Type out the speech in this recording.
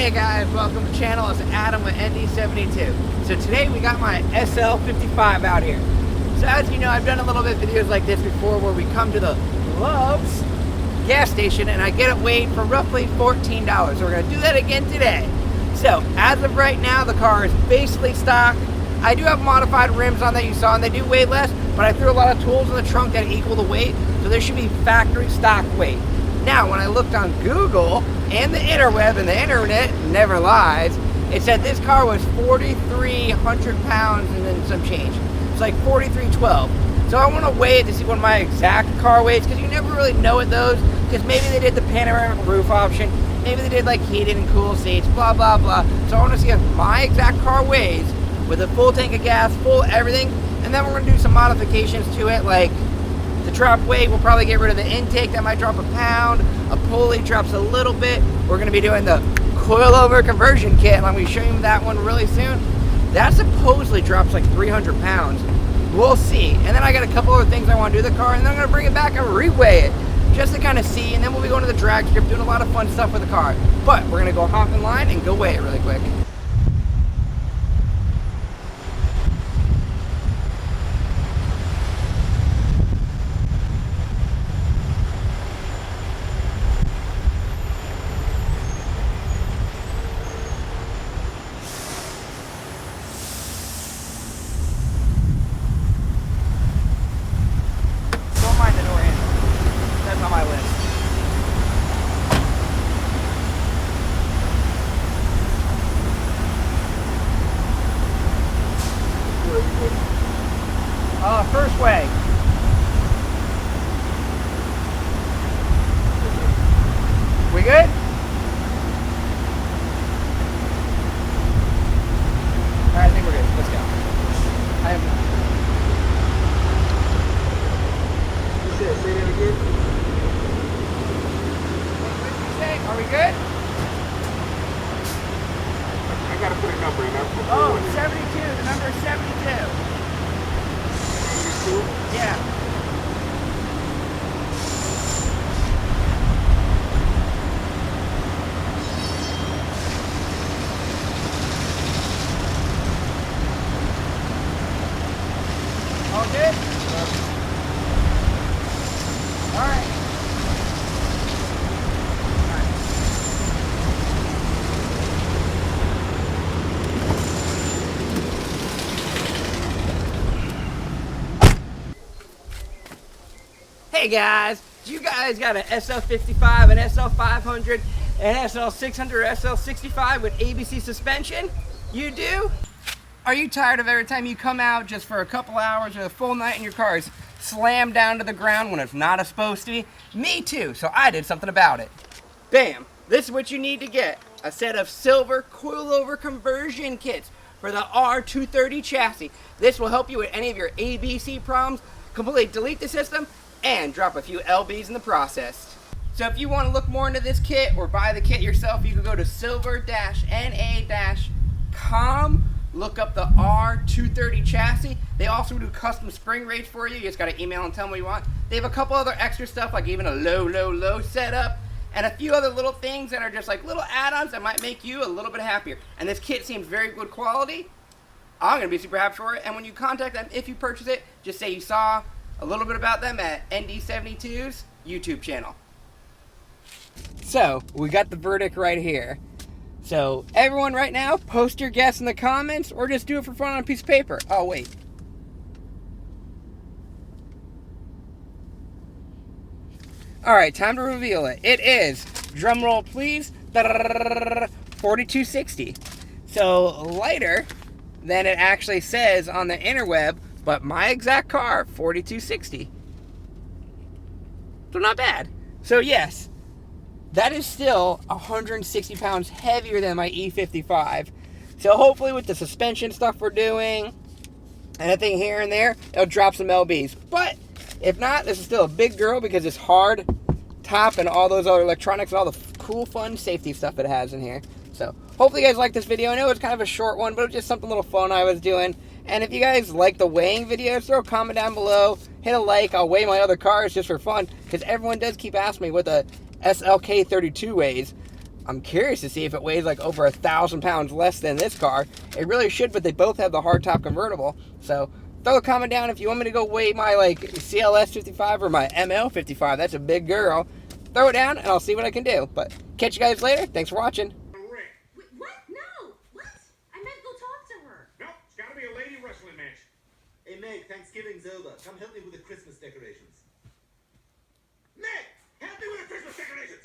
Hey guys, welcome to the channel. It's Adam with ND72. So today we got my SL55 out here. So as you know, I've done a little bit of videos like this before where we come to the Love's gas station and I get it weighed for roughly $14. So we're going to do that again today. So as of right now, the car is basically stock. I do have modified rims on that you saw and they do weigh less, but I threw a lot of tools in the trunk that equal the weight. So there should be factory stock weight. Now, when I looked on Google and the interweb, and the internet never lies, it said this car was 4,300 pounds and then some change. It's like 4,312. So I want to weigh it to see what my exact car weighs, because you never really know with those, because maybe they did the panoramic roof option, maybe they did like heated and cool seats, blah, blah, blah. So I want to see if my exact car weighs with a full tank of gas, full everything, and then we're going to do some modifications to it, like the drop weight, we'll probably get rid of the intake, that might drop a pound, a pulley drops a little bit. We're gonna be doing the coilover conversion kit, and I'm gonna show you that one really soon. That supposedly drops like 300 pounds. We'll see. And then I got a couple other things I wanna do to the car, and then I'm gonna bring it back and re-weigh it, just to kind of see, and then we'll be going to the drag strip, doing a lot of fun stuff with the car. But we're gonna go hop in line and go weigh it really quick. First way. We good? Alright, I think we're good. Let's go. I have Say that again. What did you say? Are we good? I gotta put a number in. Oh, 72. The number is 72. Yeah. All good? All right. Hey guys, you guys got an SL55, an SL500, an SL600, SL65 with ABC suspension? You do? Are you tired of every time you come out just for a couple hours or a full night and your car is slammed down to the ground when it's not supposed to be? Me too, so I did something about it. Bam! This is what you need to get. A set of silver coilover conversion kits for the R230 chassis. This will help you with any of your ABC problems, completely delete the system, and drop a few LBs in the process. So if you want to look more into this kit or buy the kit yourself, you can go to silver-na.com, look up the R230 chassis. They also do custom spring rates for you. You just got to email and tell them what you want. They have a couple other extra stuff, like even a low setup, and a few other little things that are just like little add-ons that might make you a little bit happier. And this kit seems very good quality. I'm going to be super happy for it. And when you contact them, if you purchase it, just say you saw a little bit about them at ND72's YouTube channel. So, we got the verdict right here. So, everyone right now, post your guess in the comments, or just do it for fun on a piece of paper. Oh, wait. Alright, time to reveal it. It is, drum roll please, 4260. So, lighter than it actually says on the interweb, but my exact car, 4260. So not bad. So yes, that is still 160 pounds heavier than my E55. So hopefully with the suspension stuff we're doing, and a thing here and there, it'll drop some LBs. But if not, this is still a big girl because it's hard top and all those other electronics and all the cool, fun safety stuff it has in here. So hopefully you guys like this video. I know it's kind of a short one, but it was just something a little fun I was doing. And if you guys like the weighing videos, throw a comment down below, hit a like. I'll weigh my other cars just for fun, because everyone does keep asking me what the SLK32 weighs. I'm curious to see if it weighs like over 1,000 pounds less than this car. It really should, but they both have the hardtop convertible. So throw a comment down if you want me to go weigh my like CLS 55 or my ML 55. That's a big girl. Throw it down and I'll see what I can do. But catch you guys later. Thanks for watching. Wait, what? No! What? I meant go talk to her. No, it's gotta be a lady wrestling match. Hey Meg, Thanksgiving's over. Come help me with the Christmas decorations. Meg, help me with the Christmas decorations.